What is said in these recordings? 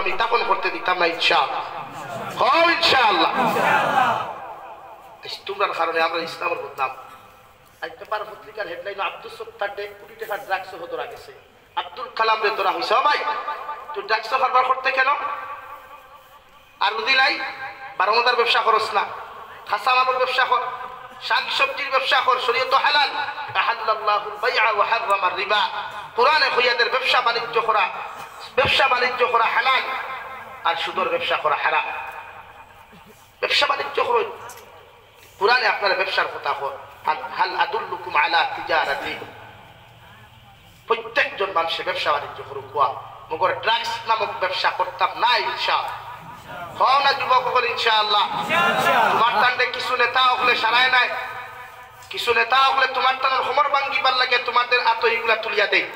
আমি দাফন করতে দিতাম না ইনশাআল্লাহ। হও ইনশাআল্লাহ। তোমরার কারণে আমরা ইসলামের বদনাম। আজ পেপার পত্রিকার হেডলাইন আব্দুল সত্তার 1 কোটি টাকা ড্রাগস ধরা গেছে। আব্দুল কালাম রে ধরা হয়েছে। ভাই তুই ড্রাগস কারবার করতে কেন? আর উদিলাই বারমদার ব্যবসা করস না, খাসা মালের ব্যবসা কর, শাক সবজির ব্যবসা কর, শরীয়ত হালাল। আহাল্লাল্লাহুল বাইআ ওয়া হাররামার রিবা। কোরআনে কইয়াদের ব্যবসা বাণিজ্য করা হালাল আর সুদের ব্যবসা করা হারাম। ব্যবসা বাণিজ্য করুন, কোরআনে আপনারা ব্যবসার কথা কর। হাল আদুল্লুকুম আলা তিজারাতি। প্রত্যেকজন মানুষের ব্যবসা বাণিজ্য করুক, মগর ড্রাগস নামক ব্যবসা করতাম না ইনশাআল্লাহ। হও না যুবক সকল ইনশাআল্লাহ। তোমার টান্ডে কিছু নেতা হলে সারায় নাই, কিছু নেতা হলে তোমার টানের খবর ভাঙ্গিবার লাগে তোমাদের আতইগুলা তুলিয়া দেয়,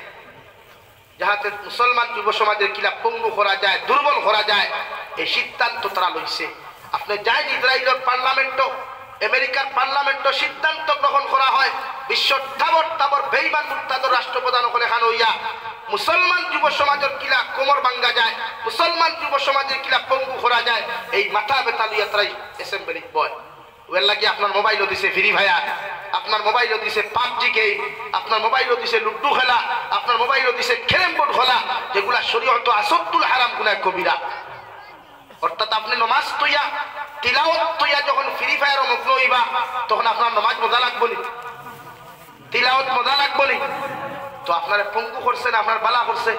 যাহাতে মুসলমান যুব সমাজের কিলা পঙ্গু করা যায়, দুর্বল করা যায়। এই সিদ্ধান্ত তারা লইছে। আপনি যাই ইসরায়েলের পার্লামেন্টও, আমেরিকার পার্লামেন্টও সিদ্ধান্ত গ্রহণ করা হয় বিশ্ব তাবর বেঈমান মুরতাদ রাষ্ট্রপ্রধান হলে খান হইয়া মুসলমান যুব সমাজের কিলা কোমর ভাঙ্গা যায়, মুসলমান যুব সমাজের কিলা পঙ্গু করা যায়। এই মাথা বেতা লইয়া তারাই অ্যাসেম্বলি বয়। ওর লাগে আপনার মোবাইলও দিছে ফ্রি ফায়ার, আপনার মোবাইলও দিছে পাবজি গেম, আপনার মোবাইলও দিছে লুডু খেলা, আপনার মোবাইলও দিছে ক্যারেম বোর্ড খেলা, যেগুলা শরীয়ত আসদ্দুল হারাম গুনাহ কবিরা। অর্থাৎ আপনি নমাজ তৈয়া তিলাওয়াত তৈয়া যখন ফ্রি ফায়ারও মগ্ন হইবা তখন আপনার নমাজ মজা লাগবো নি, তিলাওয়াত মজা লাগবো নি? তো আপনার পঙ্গু করছে না আপনার বালা করছে?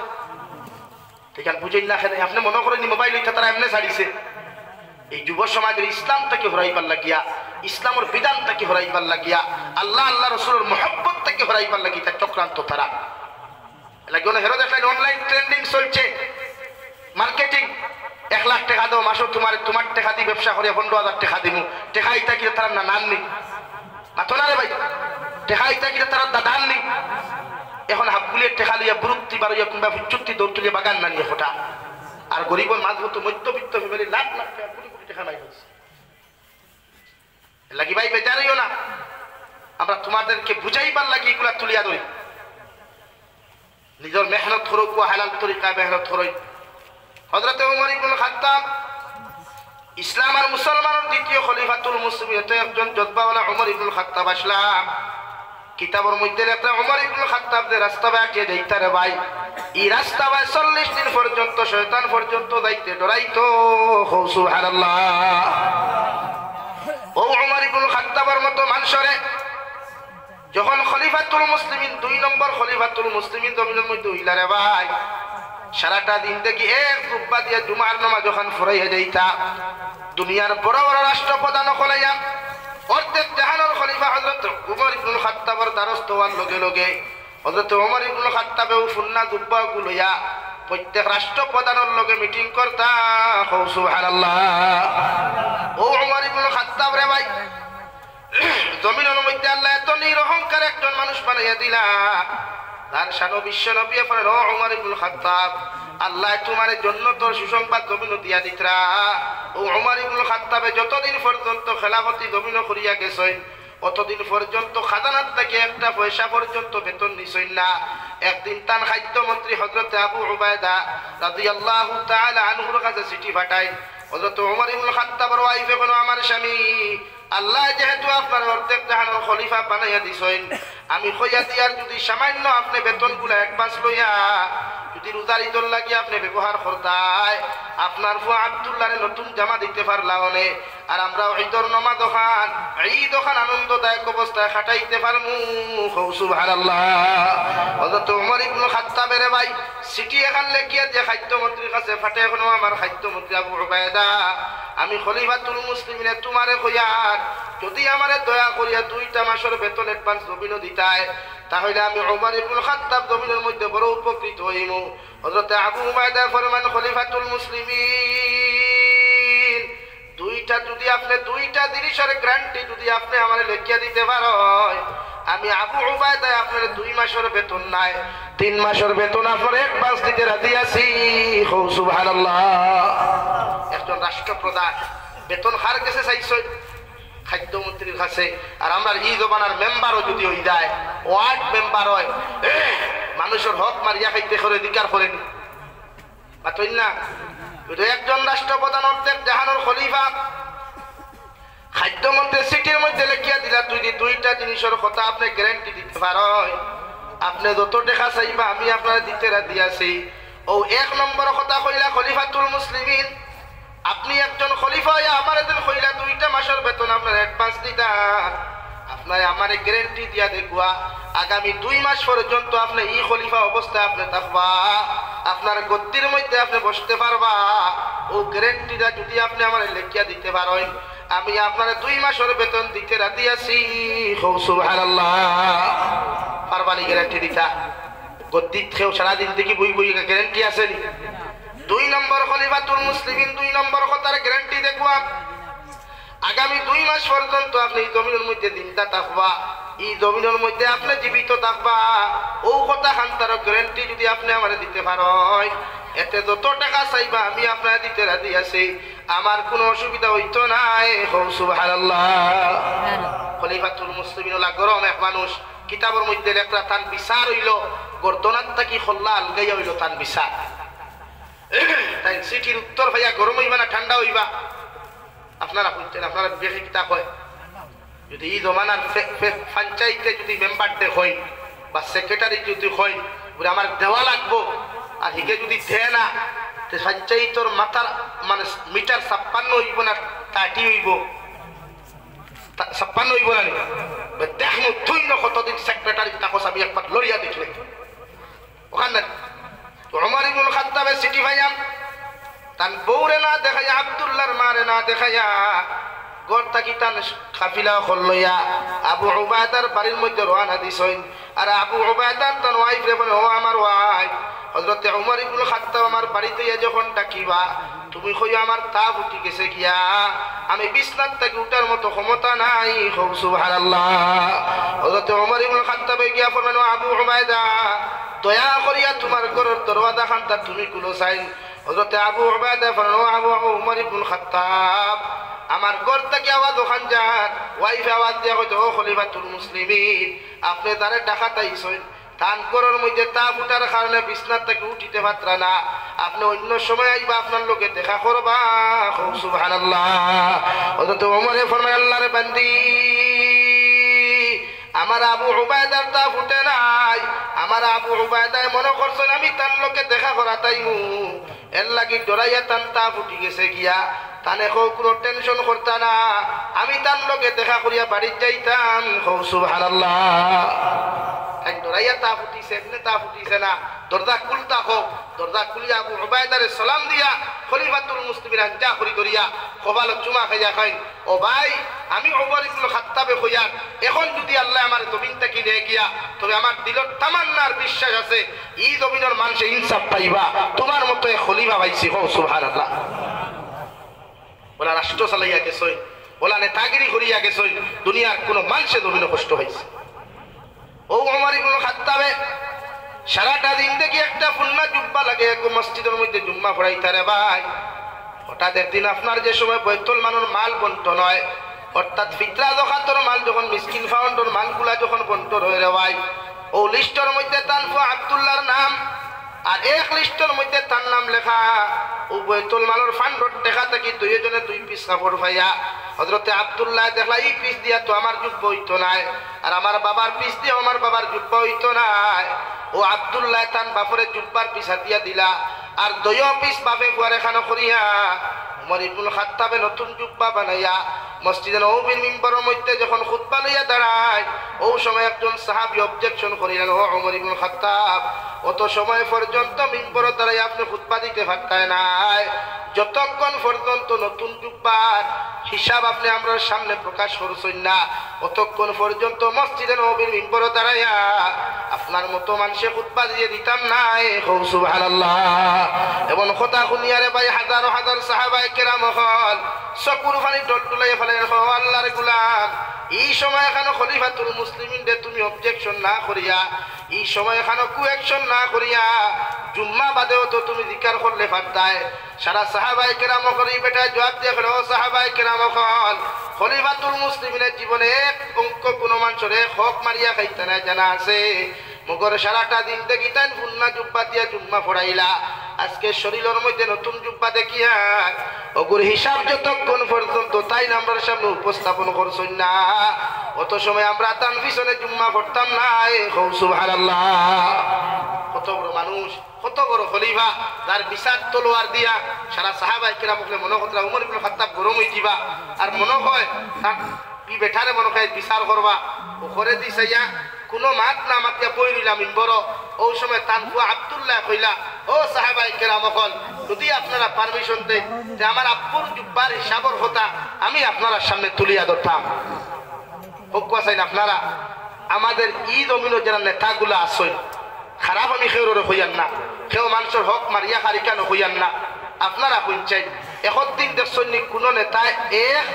ঠিক আছে, বুঝেন না খেলে আপনি মনে করেন মোবাইল হইতে তারা এমনি ছাড়িছে। এই যুব সমাজের ইসলামটাকে হরাইবার লাগিয়া, ইসলামের বিধানটাকে হরাইবার লাগিয়া, আল্লাহ আল্লাহ রসুলের মহব্বতটাকে হরাইবার লাগিয়া তার চক্রান্ত তারা লাগে। হেরো দেখলেন অনলাইন ট্রেন্ডিং চলছে, মার্কেটিং। 1 লাখ টাকা দাও মাসো, তোমার টাকা দিয়ে ব্যবসা করে 15,000 টাকা দিব। টাকা ইটা কিনা তারা না নাননি মাথো না রে ভাই, টাকা ইটা কিনা তারা দাদাননি। এখন হাবগুলির টাকা লইয়া বুরুক্তি বারইয়া কিংবা চুক্তি দৌড় তুলিয়া বাগান না নিয়ে ফোটা। আর গরিবের মাঝবত মধ্যবিত্ত ফ্যামিলি লাখ লাখ টাকা কোটি কোটি টাকা নাই হয়েছে লাগি। ভাই বেজারিও না, আমরা তোমাদেরকে বুঝাইবার লাগি এগুলা তুলিয়া ধরি। নিজের মেহনত করুক, হালাল তরিকায় মেহনত করই। হযরত ওমর ইবনুল খাত্তাব ইসলাম আর মুসলমানের দ্বিতীয় খলিফাতুল মুসলিমিন, এত একজন জজ্বাওয়ালা ওমর ইবনুল খাত্তাব আসলাম। কিতাবের মধ্যে লেখা ওমর ইবনুল খাত্তাব যে রাস্তা বাঁকিয়ে যাইতারে ভাই, এই রাস্তা ভাই 40 দিন পর্যন্ত শয়তান পর্যন্ত যাইতে ডরাইতো। সুবহানাল্লাহ। ও ওমর ইবনুল খাত্তাবের মতো মানুষরে যখন খলিফাতুল মুসলিমিন 2 নম্বর খলিফাতুল মুসলিমিন জমিনের মধ্যে হইলা রে ভাই, সারাটা দিন দেখি এক জুব্বা দিয়ে জুমার নামাজ যখন ফুরাইয়া যাইতা, দুনিয়ার বড় বড় রাষ্ট্রপ্রধান হলাইয়া অর্ধেক জাহানের খলিফা হযরত ওমর ইবনুল খাত্তাবের দ্বারস্থ হওয়ার লগে লগে হযরত ওমর ইবনুল খাত্তাবেও সুন্নাহ জুব্বা গুলোয়া প্রত্যেক রাষ্ট্রপ্রধানের লগে মিটিং করতা। সুবহানাল্লাহ। ও ওমর ইবনুল খাত্তাব রে ভাই, জমিনের মধ্যে আল্লাহ এত নিরহংকার একজন মানুষ বানাইয়া দিলা, তার শান বিশ্ব নবী বলেন, ও ওমর ইবনুল খাত্তাব, আল্লাহ তোমার জন্য তোর সুসংবাদ জমিন দিয়া দিতরা। ও ওমর ইবনুল খাত্তাবে যতদিন পর্যন্ত খেলাফতি জমিন করিয়া গেছেন, অতদিন পর্যন্ত খাজানাত থেকে একটা পয়সা পর্যন্ত বেতন নিছেন না। একদিন তার খাদ্যমন্ত্রী হযরত আবু উবায়দা রাদিয়াল্লাহু তাআলা আনহুর কাছে চিঠি পাঠায়। হযরত ওমর ইবনুল খাত্তাবের ওয়াইফে বলেন, আমার স্বামী, আল্লাহ যেহেতু আপনার অর্ধেক জাহানের খলিফা বানাইয়া দিছেন, আমি কইয়া দিয়ার যদি সামান্য আপনি বেতনগুলা অ্যাডভান্স লইয়া যদি রোজার ঈদর লাগিয়ে আপনি ব্যবহার করতাই, আপনার ফুয়া আব্দুল্লাহরে নতুন জামা দিতে পারলাম অনে, আর আমরা ঈদর নামাজ ওখান ঈদ ওখান আনন্দদায়ক অবস্থায় খাটাইতে পারমু। সুবহানাল্লাহ। হযরত ওমর ইবনুল খাত্তাবের ভাই সিটি এখান লেখিয়া যে খাদ্যমন্ত্রীর কাছে ফাটে, এখনো আমার খাদ্যমন্ত্রী আবু উবায়দা, আমি খলিফাতুল মুসলিমিনে তোমারে কইয়ার যদি আমারে দয়া করিয়া 2টা মাসের বেতন অ্যাডভান্স জমিন দিতায়, তাহলে আমি ওমর ইবনুল খাত্তাব জমিনের মধ্যে বড় উপকৃত হইমু। হযরত আবু উবায়দা ফরমান, খলিফাতুল মুসলিমিন, 2টা যদি আপনি 2টা জিনিসের গ্যারান্টি যদি আপনি আমারে লেখিয়া দিতে পারো, আমি আবু উবায়দা আপনার 2 মাসের বেতন নাই 3 মাসের বেতন আপনার অ্যাডভান্স দিতে রাজি আছি। সুবহানাল্লাহ। একজন রাষ্ট্রপ্রধান বেতন হার কাছে চাইছে, খাদ্যমন্ত্রীর কাছে, আর আমরা ই জমানার মেম্বারও যদি হয়ে যায়, ওয়ার্ড মেম্বার হয়, মানুষের হক মারিয়া খাইতে করে অধিকার করেনি বা তৈরি না। শুধু একজন রাষ্ট্রপ্রধান অর্ধেক জাহানোর খলিফা খাদ্য মধ্যে সিটির মধ্যে লেখিয়া দিলা দুইটা জিনিসের কথা আপনি গ্যারান্টি দিতে পারো আপনি যত টাকা চাইবা আমি আপনার দিতে রাজি আছি ও এক নম্বর কথা কইলা খলিফাতুল মুসলিমিন আপনি একজন খলিফা আমার এদিন কইলা 2টা মাসের বেতন আপনার অ্যাডভান্স দিতা আপনার আমার গ্যারান্টি দিয়া দেখুয়া আগামী 2 মাস পর্যন্ত আপনি এই খলিফা অবস্থায় আপনি থাকবা আপনার গদ্দির মধ্যে আপনি বসতে পারবা ও গ্যারান্টিটা যদি আপনি আমার লেখিয়া দিতে পারেন আমি আপনার 2 মাসের বেতন দিতে রাজি আছি সুবহানাল্লাহ পারবানি গ্যারান্টি দিতা গদ্দিত খেও সারাদিন দেখি বই বই গ্যারান্টি আছে নি 2 নম্বর খলিফাতুল মুসলিমিন 2 নম্বর কথার গ্যারান্টি দেখবা আগামী 2 মাস পর্যন্ত আপনি এই জমিনের মধ্যে দিনটা থাকবা এই জমিনের মধ্যে আপনি জীবিত থাকবা ও কথা খান্তার গ্যারান্টি যদি আপনি আমার দিতে পারেন এতে যত টাকা চাইবা আমি আপনার দিতে রাজি আছি আমার কোনো অসুবিধা হইতো নাই সুবহানাল্লাহ খলিফাতুল মুসলিমিন হলা গরম এক মানুষ কিতাবের মধ্যে লেখা তার বিচার হইল গর্দনাত থাকি খল্লা আলগাইয়া হইল তার বিচার তাই সিটির উত্তর ভাইয়া গরম হইবা না ঠান্ডা হইবা আপনারা বলছেন আপনারা বেশি কিতাব হয় যদি এই জমানার পঞ্চায়েতে যদি মেম্বারদের হয় বা সেক্রেটারি যদি হয় বলে আমার দেওয়া লাগবো আর হিকে যদি দেয় না পঞ্চায়েতর মাথার মানে মিটার 56 হইব না 30 হইব 56 হইব না দেখুন তুই না কতদিন সেক্রেটারি তাকে আমি একবার লড়িয়া দেখলে ওখানে ওমর ইবনুল খাত্তাবের সিটি ভাইয়াম তান বউরে না দেখাইয়া আব্দুল্লাহর মারে না দেখাইয়া গড় থাকি তান কাফিলা হলইয়া আবু উবায়দার বাড়ির মধ্যে রওনা দিছেন আর আবু উবায়দার তার ওয়াইফ রে বলে ও আমার ওয়াইফ হযরতে ওমর ইবনুল খাত্তাব আমার বাড়িতে যখন ডাকিবা তুমি কইও আমার তাপ উঠি গেছে কিয়া আমি বিছনাত থেকে উঠার মতো ক্ষমতা নাই সুবহানাল্লাহ হযরতে ওমর ইবনুল খাত্তাব গিয়া ফরমানো আবু উবায়দা দয়া করিয়া তোমার ঘরের দরওয়াজা খানটা তুমি খুলো চাইন হযরতে আবু উবায়দা ফরমানো আবু ওমর ইবনুল খাত্তাব আমার ঘর থেকে আওয়াজ ওখান যান ওয়াইফ আওয়াজ দিয়া কইতো ও খলিফাতুল মুসলিমিন আপনি তারে ডাকাত আইছেন তান ঘরের মধ্যে তাপ উঠার কারণে বিছনাত থেকে উঠিতে পারতা না আপনি অন্য সময় আইবা আপনার লোকে দেখা করবা সুবহানাল্লাহ হযরত ওমরে ফরমায় আল্লাহর বান্দি আমার আবু উবায়দার তা ফুটে নাই আমার আবু উবায়দায় মনে করছেন আমি তার লোকে দেখা করা তাইমু এর লাগি ডরাইয়া তান তা ফুটি গেছে গিয়া তানে কোনো টেনশন করতা না আমি তার লোকে দেখা করিয়া বাড়ির যাইতাম সুবহানাল্লাহ এক ডরাইয়া তা ফুটিছে এমনি তা ফুটিছে না দরজা খুলতা হোক দরজা খুলিয়া আবু উবায়দারে সালাম দিয়া খলিফাতুল মুসলিমিন আঞ্জা করি করিয়া কপালত চুমা খাইয়া খাইন ও ভাই আমি ওমর ইবনুল খাত্তাবে কইয়া এখন যদি আল্লাহ আমার জমিনটা কিনে গিয়া তবে আমার দিলের তামান্নার বিশ্বাস আছে এই জমিনের মানুষে ইনসাফ পাইবা তোমার মতো এক খলিফা পাইছি সুবহানাল্লাহ ওলা রাষ্ট্র চালাইয়া গেছই ওলা নেতাগিরি করিয়া গেছই দুনিয়ার কোনো মানুষে জমিনে কষ্ট হয়েছে ও ওমর ইবনুল খাত্তাবে সারাটা দিন দেখি একটা পুন্না জুব্বা লাগে এক মসজিদের মধ্যে জুম্মা পড়াইতে রে ভাই হঠাৎ একদিন আপনার যে সময় বৈতুল মানের মাল বন্টন হয় অর্থাৎ ফিতরা যাকাতের মাল যখন মিসকিন ফাউন্ডের মালগুলা যখন বন্টন হয়ে রে ভাই ও লিস্টের মধ্যে তানফু আব্দুল্লাহর নাম আর এক লিস্টের মধ্যে তার নাম লেখা ও বৈতুল মালের ফান্ডর দেখা থেকে দুইজনে 2 পিস কাপড় ভাইয়া হযরতে আব্দুল্লাহ দেখলা এই পিস দিয়া তো আমার জুব্বা হইতো নাই আর আমার বাবার পিস দিয়া আমার বাবার জুব্বা হইতো নাই ও আব্দুল্লাহ তান বাপরে জুব্বার পিস হাতিয়া দিলা আর 2 পিস বাপে বুয়ারে খানো করিয়া ওমর ইবনুল খাত্তাবে নতুন জুব্বা বানাইয়া মসজিদে নববীর মিম্বরের মধ্যে যখন খুতবা লইয়া দাঁড়ায় ও সময় একজন সাহাবী অবজেকশন করিলেন ও ওমর ইবনুল খাত্তাব অত সময় পর্যন্ত মিম্বরে দাঁড়াই আপনি খুতবা দিতে পারতেন নাই যতক্ষণ পর্যন্ত নতুন জুব্বার হিসাব আপনি আমরা সামনে প্রকাশ করছেন না অতক্ষণ পর্যন্ত মসজিদে নববীর মিম্বরে দাঁড়াইয়া আপনার মতো মানুষে খুতবা দিয়ে দিতাম নাই সুবহানাল্লাহ এবং কথা শুনিয়ারে ভাই হাজার হাজার সাহাবায়ে কেরাম হল চকুর পানি টলটলাই ফেলে আল্লাহর গোলাম এই সময় এখানে খলিফাতুল মুসলিমিন দে তুমি অবজেকশন না করিয়া এই সময় এখানে কুয়েকশন না করিয়া জুম্মা বাদেও তো তুমি জিকার করলে পারতায় সারা সাহাবায়ে কেরাম করি বেটা জবাব দিয়ে ফেলো সাহাবায়ে কেরাম হল খলিফাতুল মুসলিমিনের জীবনে এক অঙ্ক কোনো মানুষের হক মারিয়া খাইতে না জানা আছে মগর সারাটা দিন দেখি তাই ফুন্না জুব্বা দিয়া জুম্মা পড়াইলা আজকে শরীরের মধ্যে নতুন জুব্বা দেখিয়া ওগুর হিসাব যতক্ষণ পর্যন্ত তাই নাম্বার সামনে উপস্থাপন করছেন না অত সময় আমরা তার পিছনে জুম্মা পড়তাম না। সুবহানাল্লাহ। কত বড় মানুষ, কত বড় খলিফা, যার বিচার তলোয়ার দিয়া সারা সাহাবায়ে কেরাম মনে করতে উমর ইবনে খাত্তাব গরম হয়ে যাবা আর মনে হয় কি বেঠারে মনে হয় বিচার করবা ও করে দিছাইয়া কোনো মাত না মাতিয়া বই নিলাম বড়। ওই সময় তানফুয়া আব্দুল্লাহ কইলা, ও সাহাবায়ে কেরাম যদি আপনারা পারমিশন দেন যে আমার আব্বুর জুব্বার হিসাবর কথা আমি আপনারা সামনে তুলিয়া ধরতাম। হোক চাইন আপনারা আমাদের ঈদ অমিন যারা নেতাগুলা আসেন খারাপ আমি খেউরে হইয়ান না, কেউ মানুষের হক মারিয়া খারিকানো হইয়ান না। আপনারা শুনছেন এখন দিন দেখছেন কোনো নেতায় এক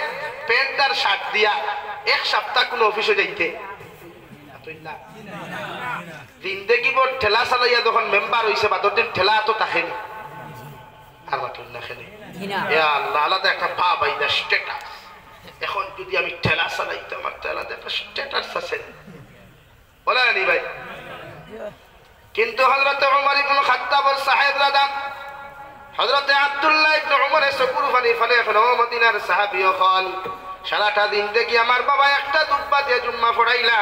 প্যান্ট আর শার্ট দিয়া এক সপ্তাহ কোনো অফিসে যাইতে জিন্দেগি বড় ঠেলা চালাইয়া যখন মেম্বার হয়েছে বা দিন ঠেলা তো থাকেনি আর মাতুন না খেলে আল্লাহ আলাদা একটা ভাব আইদা স্ট্যাটাস। এখন যদি আমি ঠেলা চালাইতে আমার তো আলাদা একটা স্ট্যাটাস আছে বলে নি ভাই। কিন্তু হযরত ওমর ইবনে খাত্তাবের সাহেবরা দাম হযরত আব্দুল্লাহ ইবনে ওমরের চকুর পানি ফলে এখন মদিনার সাহাবী হল সারাটা দিন দেখি আমার বাবা একটা দুব্বা দিয়ে জুম্মা পড়াইলা,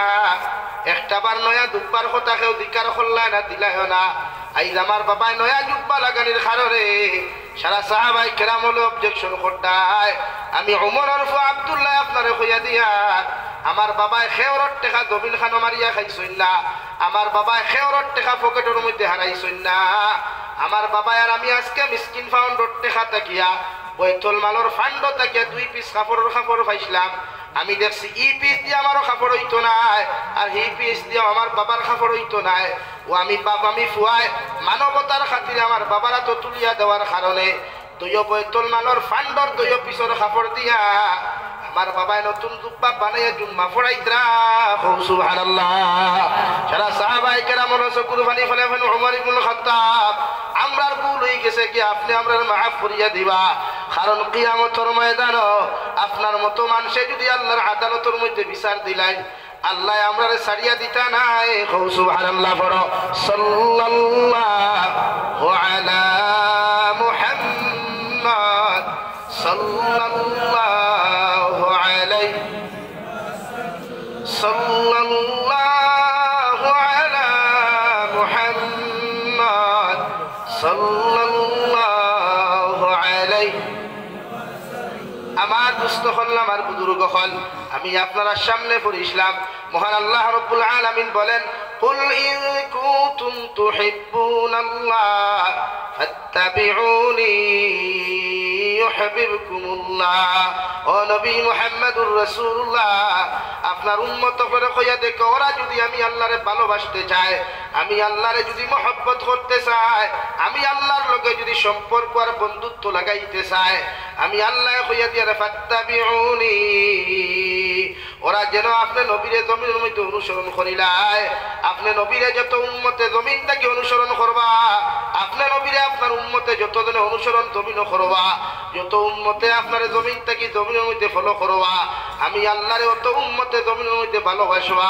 একটা বার নয়া দুব্বার কথা কেউ দিকার করলা না দিলায় না। আইজ আমার বাবায় নয়া জুব্বা লাগানির কারণে সারা সাহাবায়ে কেরাম হলো অবজেকশন করতায়। আমি ওমর আর আব্দুল্লাহ আপনারে কইয়া দিয়া আমার বাবায় খেওরর টেকা জমিন খানো মারিয়া খাইছইন না, আমার বাবায় খেওরর টেকা পকেটের মধ্যে হারাইছইন না। আমার বাবায় আর আমি আজকে মিসকিন ফাউন্ডর টেকা তাকিয়া বৈতল মালর ফান্ড তাকিয়া 2 পিস কাপড় পাইছিলাম। আমি দেখছি ই পিস দিয়ে আমারও কাপড় হইতো নাই আর হি পিস দিয়ে আমার বাবার কাপড় হইতো নাই। ও আমি বাবা আমি ফুয়ায় মানবতার খাতিরে আমার বাবারা তো তুলিয়া দেওয়ার কারণে 2 বৈতল মালর ফান্ডর 2 পিসর কাপড় দিয়া আমার বাবায় নতুন জুব্বা বানাইয়া জুম্মা পড়াইতরা। সুবহানাল্লাহ। সারা সাহাবায়ে কেরাম চকুর পানি ফেলে ওমর ইবনে খাত্তাব আমরার ভুল হয়ে গেছে কি আপনি আমরার মাফ করিয়া দিবা, কারণ কিয়ামতের ময়দান আপনার মতো মানুষে যদি আল্লাহর আদালতের মধ্যে বিচার দিলাই আল্লাহ আমরারে ছাড়িয়া দিতা নাই। সুবহানাল্লাহ। পড়ো সাল্লাল্লাহু আলা মুহাম্মদ সাল্লাল্লাহু আলাইহি সাল্লাল্লাহু আলা মুহাম্মদ সাল্লাল্লাহু আলাইহি। আমার দুস্থ হল আমার বুজুর্গ হল আমি আপনারা সামনে পড়িছিলাম মহান আল্লাহ রাব্বুল আলামিন বলেন কুল ইন কুনতুম তুহিব্বুনাল্লাহ ফাত্তাবিউনি ইউহিব্বুকুমুল্লাহ। ও নবী মুহাম্মদুর রাসূলুল্লাহ আপনার উম্মত করে কইয়া দেখো ওরা যদি আমি আল্লাহরে ভালোবাসতে চায়, আমি আল্লাহরে যদি মহব্বত করতে চায়, আমি আল্লাহর লগে যদি সম্পর্ক আর বন্ধুত্ব লাগাইতে চায়, আমি আল্লাহ কইয়া দিয়া ফাত্তাবিউনি ওরা যেন আপনি নবীরে জমিনের মধ্যে অনুসরণ করিলায়। আপনি নবীরে যত উম্মতে জমিন থেকে অনুসরণ করবা, আপনি নবীরে আপনার উম্মতে যত দিনে অনুসরণ জমিন করবা, যত উম্মতে আপনার জমিন থেকে জমিনের মধ্যে ফলো করবা, আমি আল্লাহরে অত উম্মতে জমিনের মধ্যে ভালোবাসবা।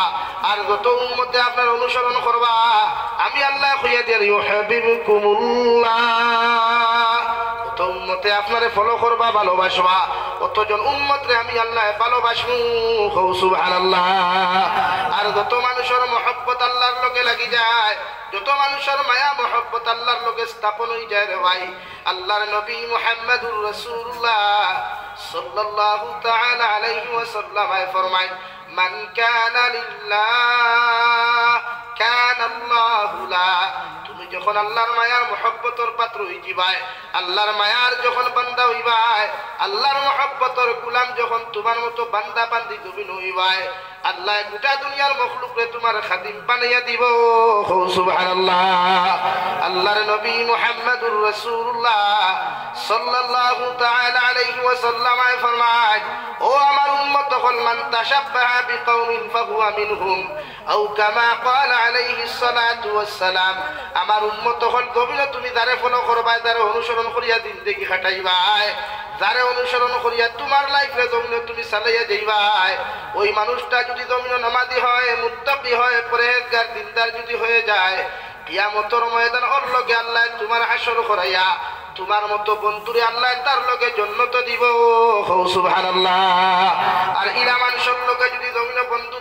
আর যত উম্মতে আপনার অনুসরণ করবা আমি আল্লাহ কইয়া দিয়া ইউহিব্বুকুমুল্লাহ অত উম্মতে আপনারে ফলো করবা ভালোবাসবা, অতজন উম্মতরে আমি আল্লাহ ভালোবাসবো। সুবহানাল্লাহ। আর যত মানুষের মহব্বত আল্লাহর লগে লাগি যায়, যত মানুষের মায়া মহব্বত আল্লাহর লগে স্থাপন হয়ে যায় রে ভাই, আল্লাহর নবী মুহাম্মদুর রাসূলুল্লাহ সাল্লাল্লাহু তাআলা আলাইহি ওয়াসাল্লাম ফরমায় মান কানা লিল্লাহ কানা আল্লাহু লা। তুমি যখন আল্লাহর মায়ার মহব্বতের পাত্র হইবাই, আল্লাহর মায়ার যখন বান্দা হইবাই, আল্লাহর মহব্বতের গোলাম যখন তোমার মতো বান্দা বান্দি তুমি হইবাই, আল্লাহ গোটা দুনিয়ার মখলুকরে তোমার খাদিম বানাইয়া দিব। সুবহানাল্লাহ। আল্লাহর নবী মুহাম্মদুর রাসূলুল্লাহ সাল্লাল্লাহু তাআলা আলাইহি ওয়াসাল্লাম ফরমায় ও আমার উম্মত হল মান তাশাব্বাহা বিকওমিন ফাহুয়া মিনহুম আও কামা ক্বালা আলাইহিস সালাতু ওয়াস সালাম। আমার উম্মত হল গভীরে তুমি যারে ফলো করবা, যারে অনুসরণ করিয়া জিন্দেগি কাটাইবাই, যারে অনুসরণ করিয়া তোমার লাইফে জমিনে তুমি চালাইয়া যাইবাই, ওই মানুষটা যদি জমিনে নামাজি হয়, মুত্তাকি হয়, পরহেজগার দিনদার যদি হয়ে যায়, কিয়ামতের ময়দান ওর লগে আল্লাহ তোমার হাসর করাইয়া তোমার মতো বন্ধুরে আল্লাহ তার লগে জান্নাত দিব। সুবহানাল্লাহ। আর ইলা মানুষের লগে যদি জমিনে বন্ধু